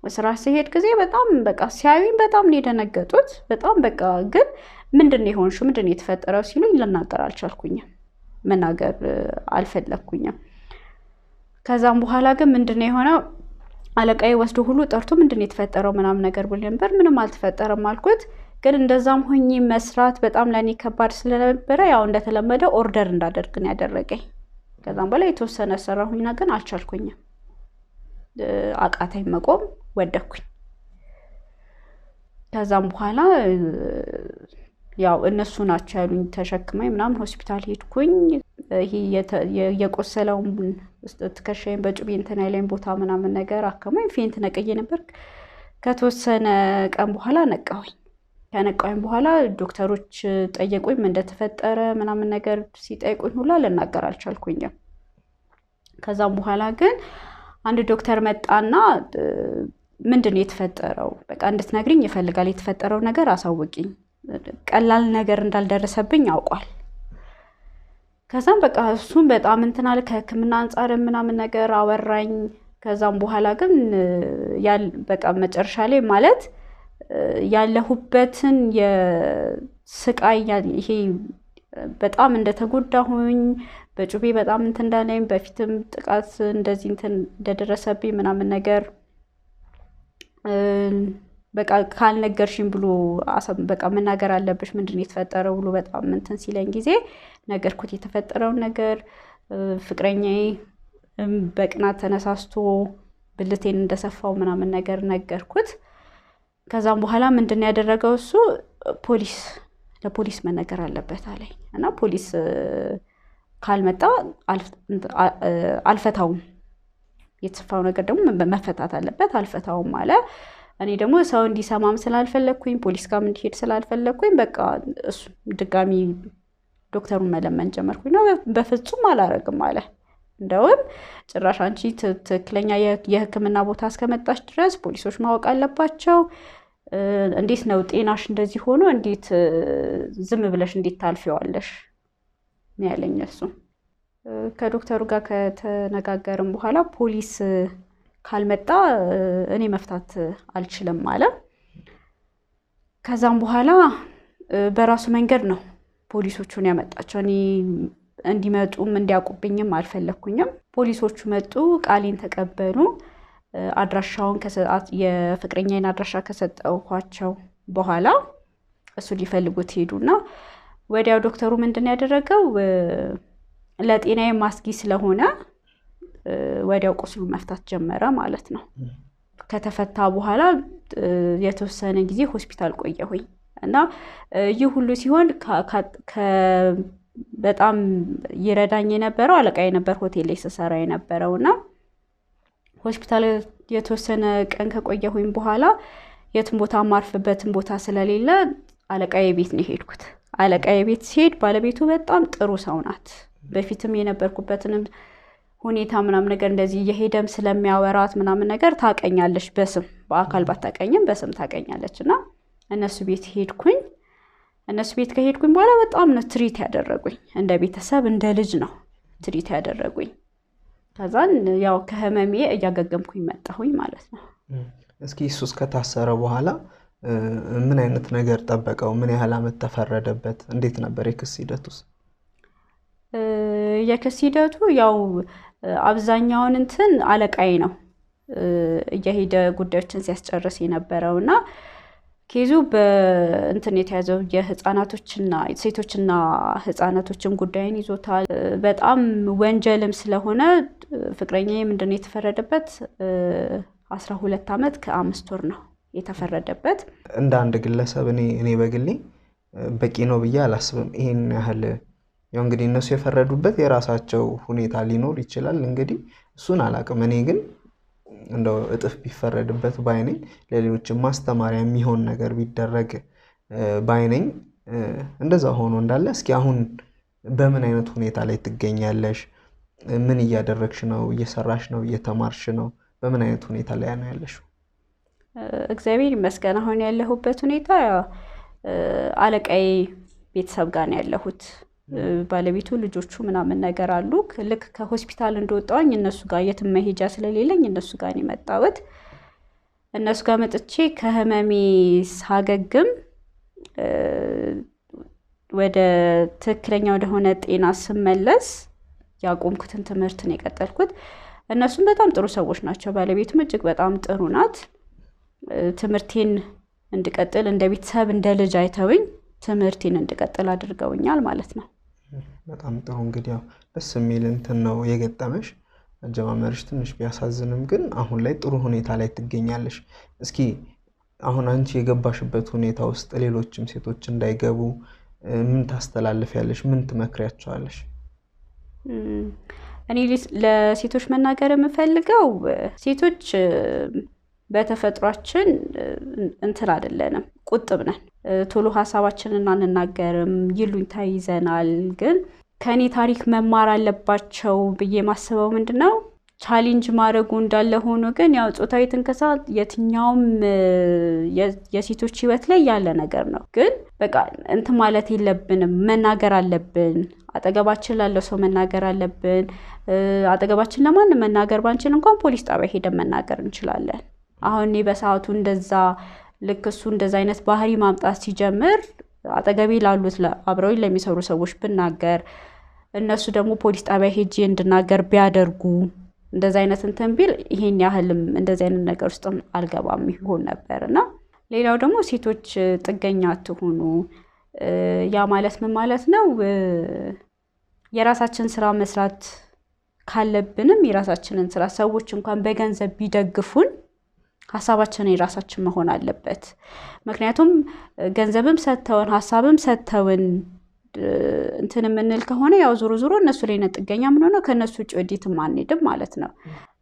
ስራ ሲሄድ ጊዜ በጣም በቃ ሲያዩኝ በጣም ነው የደነገጡት። በጣም በቃ ግን ምንድነው የሆንሽው ምንድነው የተፈጠረው ሲሉኝ ልናገር አልቻልኩኝም። መናገር አልፈለኩኝም። ከዛም በኋላ ግን ምንድነው የሆነው አለቃዬ ወስዶ ሁሉ ጠርቶ ምንድነው የተፈጠረው ምናምን ነገር ብሎ ነበር። ምንም አልተፈጠረም አልኩት። ግን እንደዛም ሆኜ መስራት በጣም ለኔ ከባድ ስለነበረ ያው እንደተለመደ ኦርደር እንዳደርግ ነው ያደረገኝ። ከዛም በኋላ የተወሰነ ሰራሁኝና ግን አልቻልኩኝም። አቃተኝ መቆም ወደኩኝ። ከዛም በኋላ ያው እነሱ ናቸው ያሉኝ ተሸክመኝ ምናምን ሆስፒታል ሄድኩኝ። ይሄ የቆሰለው ትከሻዬን በጩቤ እንትን ያለኝ ቦታ ምናምን ነገር አከመኝ። ፌንት ነቅዬ ነበር። ከተወሰነ ቀን በኋላ ነቃሁኝ። ከነቃሁኝ በኋላ ዶክተሮች ጠየቁኝ ምን እንደተፈጠረ ምናምን ነገር ሲጠይቁኝ ሁላ ልናገር አልቻልኩኝም። ከዛም በኋላ ግን አንድ ዶክተር መጣና ምንድነው የተፈጠረው በቃ እንድትነግሪኝ ይፈልጋል። የተፈጠረው ነገር አሳውቂኝ። ቀላል ነገር እንዳልደረሰብኝ አውቋል። ከዛም በቃ እሱም በጣም እንትን አለ ከህክምና አንፃር ምናምን ነገር አወራኝ። ከዛም በኋላ ግን በቃ መጨረሻ ላይ ማለት ያለሁበትን የስቃይ ይሄ በጣም እንደተጎዳሁኝ በጩቤ በጣም እንትን እንዳለኝ በፊትም ጥቃት እንደዚህ እንትን እንደደረሰብኝ ምናምን ነገር በቃ ካልነገርሽኝ ብሎ በቃ መናገር አለብሽ ምንድነው የተፈጠረው ብሎ በጣም እንትን ሲለኝ ጊዜ ነገርኩት የተፈጠረውን ነገር። ፍቅረኛዬ በቅናት ተነሳስቶ ብልቴን እንደሰፋው ምናምን ነገር ነገርኩት። ከዛም በኋላ ምንድነው ያደረገው እሱ ፖሊስ ለፖሊስ መነገር አለበት አለኝ እና ፖሊስ ካልመጣ አልፈታውም፣ የተሰፋው ነገር ደግሞ መፈታት አለበት፣ አልፈታውም አለ። እኔ ደግሞ ሰው እንዲሰማም ስላልፈለግኩኝ ፖሊስ ጋርም እንዲሄድ ስላልፈለግኩኝ በቃ እሱ ድጋሚ ዶክተሩን መለመን ጀመርኩኝ ነው። በፍጹም አላረግም አለ። እንደውም ጭራሽ አንቺ ትክክለኛ የሕክምና ቦታ እስከመጣሽ ድረስ ፖሊሶች ማወቅ አለባቸው። እንዴት ነው ጤናሽ እንደዚህ ሆኖ እንዴት ዝም ብለሽ እንዴት ታልፊዋለሽ ነው ያለኝ እሱ። ከዶክተሩ ጋር ከተነጋገርን በኋላ ፖሊስ ካልመጣ እኔ መፍታት አልችልም አለ። ከዛም በኋላ በራሱ መንገድ ነው ፖሊሶቹን ያመጣቸው። እኔ እንዲመጡም እንዲያውቁብኝም አልፈለኩኝም። ፖሊሶቹ መጡ፣ ቃሌን ተቀበሉ። አድራሻውን የፍቅረኛዬን አድራሻ ከሰጠኋቸው በኋላ እሱ ሊፈልጉት ሄዱና ወዲያው ዶክተሩ ምንድን ያደረገው ለጤናዬ ማስጊ ስለሆነ ወዲያው ቁስሉን መፍታት ጀመረ ማለት ነው። ከተፈታ በኋላ የተወሰነ ጊዜ ሆስፒታል ቆየሁኝ እና ይህ ሁሉ ሲሆን በጣም ይረዳኝ የነበረው አለቃዬ ነበር፣ ሆቴል ላይ ስሰራ የነበረውና ሆስፒታል የተወሰነ ቀን ከቆየሁኝ በኋላ የትም ቦታ ማርፍበትን ቦታ ስለሌለ አለቃዬ ቤት ነው ሄድኩት። አለቃዬ ቤት ሲሄድ ባለቤቱ በጣም ጥሩ ሰው ናት። በፊትም የነበርኩበትንም ሁኔታ ምናምን ነገር እንደዚህ እየሄደም ስለሚያወራት ምናምን ነገር ታቀኛለች፣ በስም በአካል ባታቀኝም በስም ታቀኛለች። እና እነሱ ቤት ሄድኩኝ። እነሱ ቤት ከሄድኩኝ በኋላ በጣም ነው ትሪት ያደረጉኝ፣ እንደ ቤተሰብ እንደ ልጅ ነው ትሪት ያደረጉኝ። ከዛን ያው ከህመሜ እያገገምኩኝ መጣሁኝ ማለት ነው። እስኪ እሱስ ከታሰረ በኋላ ምን አይነት ነገር ጠበቀው? ምን ያህል አመት ተፈረደበት? እንዴት ነበር የክስ ሂደቱስ? የክስ ሂደቱ ያው አብዛኛውን እንትን አለቃዬ ነው እየሄደ ጉዳዮችን ሲያስጨርስ የነበረውና ኬዙ በእንትን የተያዘው የህፃናቶችና ሴቶችና ህፃናቶችን ጉዳይን ይዞታል። በጣም ወንጀልም ስለሆነ ፍቅረኛዬ ምንድነው የተፈረደበት 12 አመት ከ5 ወር ነው የተፈረደበት። እንደ አንድ ግለሰብ እኔ በግሌ በቂ ነው ብዬ አላስብም። ይሄን ያህል ያው እንግዲህ እነሱ የፈረዱበት የራሳቸው ሁኔታ ሊኖር ይችላል። እንግዲህ እሱን አላቅም። እኔ ግን እንደው እጥፍ ቢፈረድበት ባይነኝ፣ ለሌሎችም ማስተማሪያ የሚሆን ነገር ቢደረግ ባይነኝ። እንደዛ ሆኖ እንዳለ እስኪ አሁን በምን አይነት ሁኔታ ላይ ትገኛለሽ? ምን እያደረግሽ ነው? እየሰራሽ ነው? እየተማርሽ ነው? በምን አይነት ሁኔታ ላይ ነው ያለሽው? እግዚአብሔር ይመስገን አሁን ያለሁበት ሁኔታ አለቃዬ ቤተሰብ ጋር ነው ያለሁት። ባለቤቱ ልጆቹ ምናምን ነገር አሉ። ልክ ከሆስፒታል እንደወጣሁኝ እነሱ ጋር የትም መሄጃ ስለሌለኝ እነሱ ጋር ነው የመጣሁት። እነሱ ጋር መጥቼ ከህመሜ ሳገግም ወደ ትክክለኛ ወደሆነ ጤና ስመለስ ያቆምኩትን ትምህርት ነው የቀጠልኩት። እነሱም በጣም ጥሩ ሰዎች ናቸው። ባለቤቱም እጅግ በጣም ጥሩ ናት። ትምህርቴን እንድቀጥል እንደ ቤተሰብ እንደ ልጅ አይተውኝ ትምህርቴን እንድቀጥል አድርገውኛል ማለት ነው። በጣም ጥሩ። እንግዲህ ያው ደስ የሚል እንትን ነው የገጠመሽ። አጀማመርሽ ትንሽ ቢያሳዝንም ግን አሁን ላይ ጥሩ ሁኔታ ላይ ትገኛለሽ። እስኪ አሁን አንቺ የገባሽበት ሁኔታ ውስጥ ሌሎችም ሴቶች እንዳይገቡ ምን ታስተላልፊያለሽ? ምን ትመክሪያቸዋለሽ? እኔ ለሴቶች መናገር የምፈልገው ሴቶች በተፈጥሯችን እንትን አይደለንም፣ ቁጥብ ነን። ቶሎ ሀሳባችንን አንናገርም፣ ይሉኝታ ይዘናል። ግን ከኔ ታሪክ መማር አለባቸው ብዬ ማስበው ምንድነው ቻሌንጅ ማድረጉ እንዳለ ሆኖ ግን ያው ጾታዊ ትንኮሳ የትኛውም የሴቶች ህይወት ላይ ያለ ነገር ነው። ግን በቃ እንትን ማለት የለብንም፣ መናገር አለብን። አጠገባችን ላለው ሰው መናገር አለብን። አጠገባችን ለማንም መናገር ባንችል እንኳን ፖሊስ ጣቢያ ሄደን መናገር እንችላለን። አሁን እኔ በሰዓቱ እንደዛ ልክ እሱ እንደዛ አይነት ባህሪ ማምጣት ሲጀምር አጠገቤ ላሉት አብረውኝ ለሚሰሩ ሰዎች ብናገር፣ እነሱ ደግሞ ፖሊስ ጣቢያ ሄጄ እንድናገር ቢያደርጉ፣ እንደዛ አይነት እንትን ቢል ይሄን ያህልም እንደዚህ አይነት ነገር ውስጥ አልገባም ይሆን ነበርና ሌላው ደግሞ ሴቶች ጥገኛ አትሁኑ። ያ ማለት ምን ማለት ነው? የራሳችን ስራ መስራት ካለብንም የራሳችንን ስራ ሰዎች እንኳን በገንዘብ ቢደግፉን ሀሳባችን የራሳችን መሆን አለበት። ምክንያቱም ገንዘብም ሰጥተውን ሀሳብም ሰጥተውን እንትን የምንል ከሆነ ያው ዞሮ ዞሮ እነሱ ላይ ጥገኛ ምን ሆነ ከነሱ ውጭ ወዲትም አንሄድም ማለት ነው።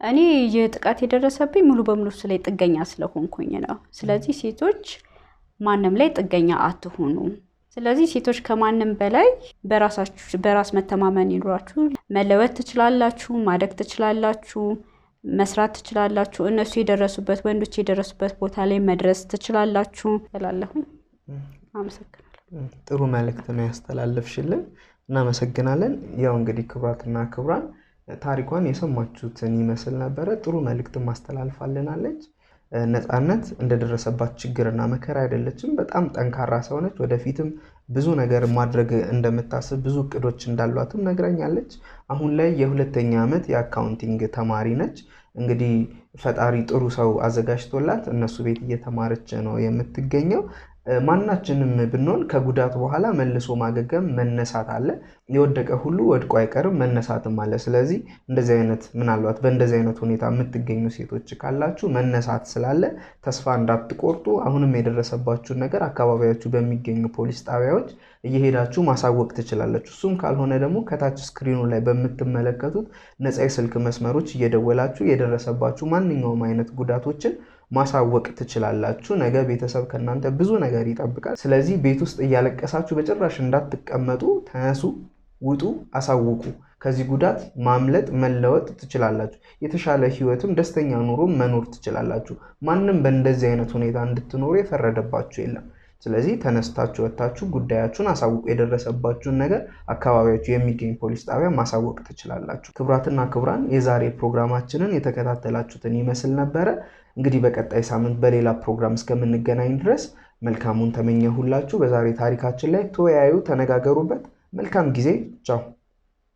እኔ የጥቃት የደረሰብኝ ሙሉ በሙሉ እሱ ላይ ጥገኛ ስለሆንኩኝ ነው። ስለዚህ ሴቶች ማንም ላይ ጥገኛ አትሆኑ። ስለዚህ ሴቶች ከማንም በላይ በራስ መተማመን ይኖራችሁ፣ መለወጥ ትችላላችሁ፣ ማደግ ትችላላችሁ፣ መስራት ትችላላችሁ። እነሱ የደረሱበት ወንዶች የደረሱበት ቦታ ላይ መድረስ ትችላላችሁ እላለሁኝ። አመሰግናለሁ። ጥሩ መልእክት ነው ያስተላለፍሽልን፣ እናመሰግናለን። ያው እንግዲህ ክቡራትና ክቡራን ታሪኳን የሰማችሁትን ይመስል ነበረ። ጥሩ መልእክት ማስተላልፋልናለች። ነፃነት እንደደረሰባት ችግርና መከራ አይደለችም። በጣም ጠንካራ ሰው ነች። ወደፊትም ብዙ ነገር ማድረግ እንደምታስብ ብዙ እቅዶች እንዳሏትም ነግራኛለች። አሁን ላይ የ2ኛ ዓመት የአካውንቲንግ ተማሪ ነች። እንግዲህ ፈጣሪ ጥሩ ሰው አዘጋጅቶላት እነሱ ቤት እየተማረች ነው የምትገኘው። ማናችንም ብንሆን ከጉዳት በኋላ መልሶ ማገገም መነሳት አለ። የወደቀ ሁሉ ወድቆ አይቀርም መነሳትም አለ። ስለዚህ እንደዚህ አይነት ምናልባት በእንደዚህ አይነት ሁኔታ የምትገኙ ሴቶች ካላችሁ መነሳት ስላለ ተስፋ እንዳትቆርጡ። አሁንም የደረሰባችሁን ነገር አካባቢያችሁ በሚገኙ ፖሊስ ጣቢያዎች እየሄዳችሁ ማሳወቅ ትችላላችሁ። እሱም ካልሆነ ደግሞ ከታች ስክሪኑ ላይ በምትመለከቱት ነፃ የስልክ መስመሮች እየደወላችሁ የደረሰባችሁ ማንኛውም አይነት ጉዳቶችን ማሳወቅ ትችላላችሁ። ነገ ቤተሰብ ከናንተ ብዙ ነገር ይጠብቃል። ስለዚህ ቤት ውስጥ እያለቀሳችሁ በጭራሽ እንዳትቀመጡ። ተነሱ፣ ውጡ፣ አሳውቁ። ከዚህ ጉዳት ማምለጥ መለወጥ ትችላላችሁ። የተሻለ ህይወትም ደስተኛ ኑሮ መኖር ትችላላችሁ። ማንም በእንደዚህ አይነት ሁኔታ እንድትኖሩ የፈረደባችሁ የለም። ስለዚህ ተነስታችሁ ወጣችሁ ጉዳያችሁን አሳውቁ። የደረሰባችሁን ነገር አካባቢያችሁ የሚገኝ ፖሊስ ጣቢያ ማሳወቅ ትችላላችሁ። ክቡራትና ክቡራን የዛሬ ፕሮግራማችንን የተከታተላችሁትን ይመስል ነበረ። እንግዲህ በቀጣይ ሳምንት በሌላ ፕሮግራም እስከምንገናኝ ድረስ መልካሙን ተመኘሁላችሁ። በዛሬ ታሪካችን ላይ ተወያዩ፣ ተነጋገሩበት። መልካም ጊዜ። ቻው።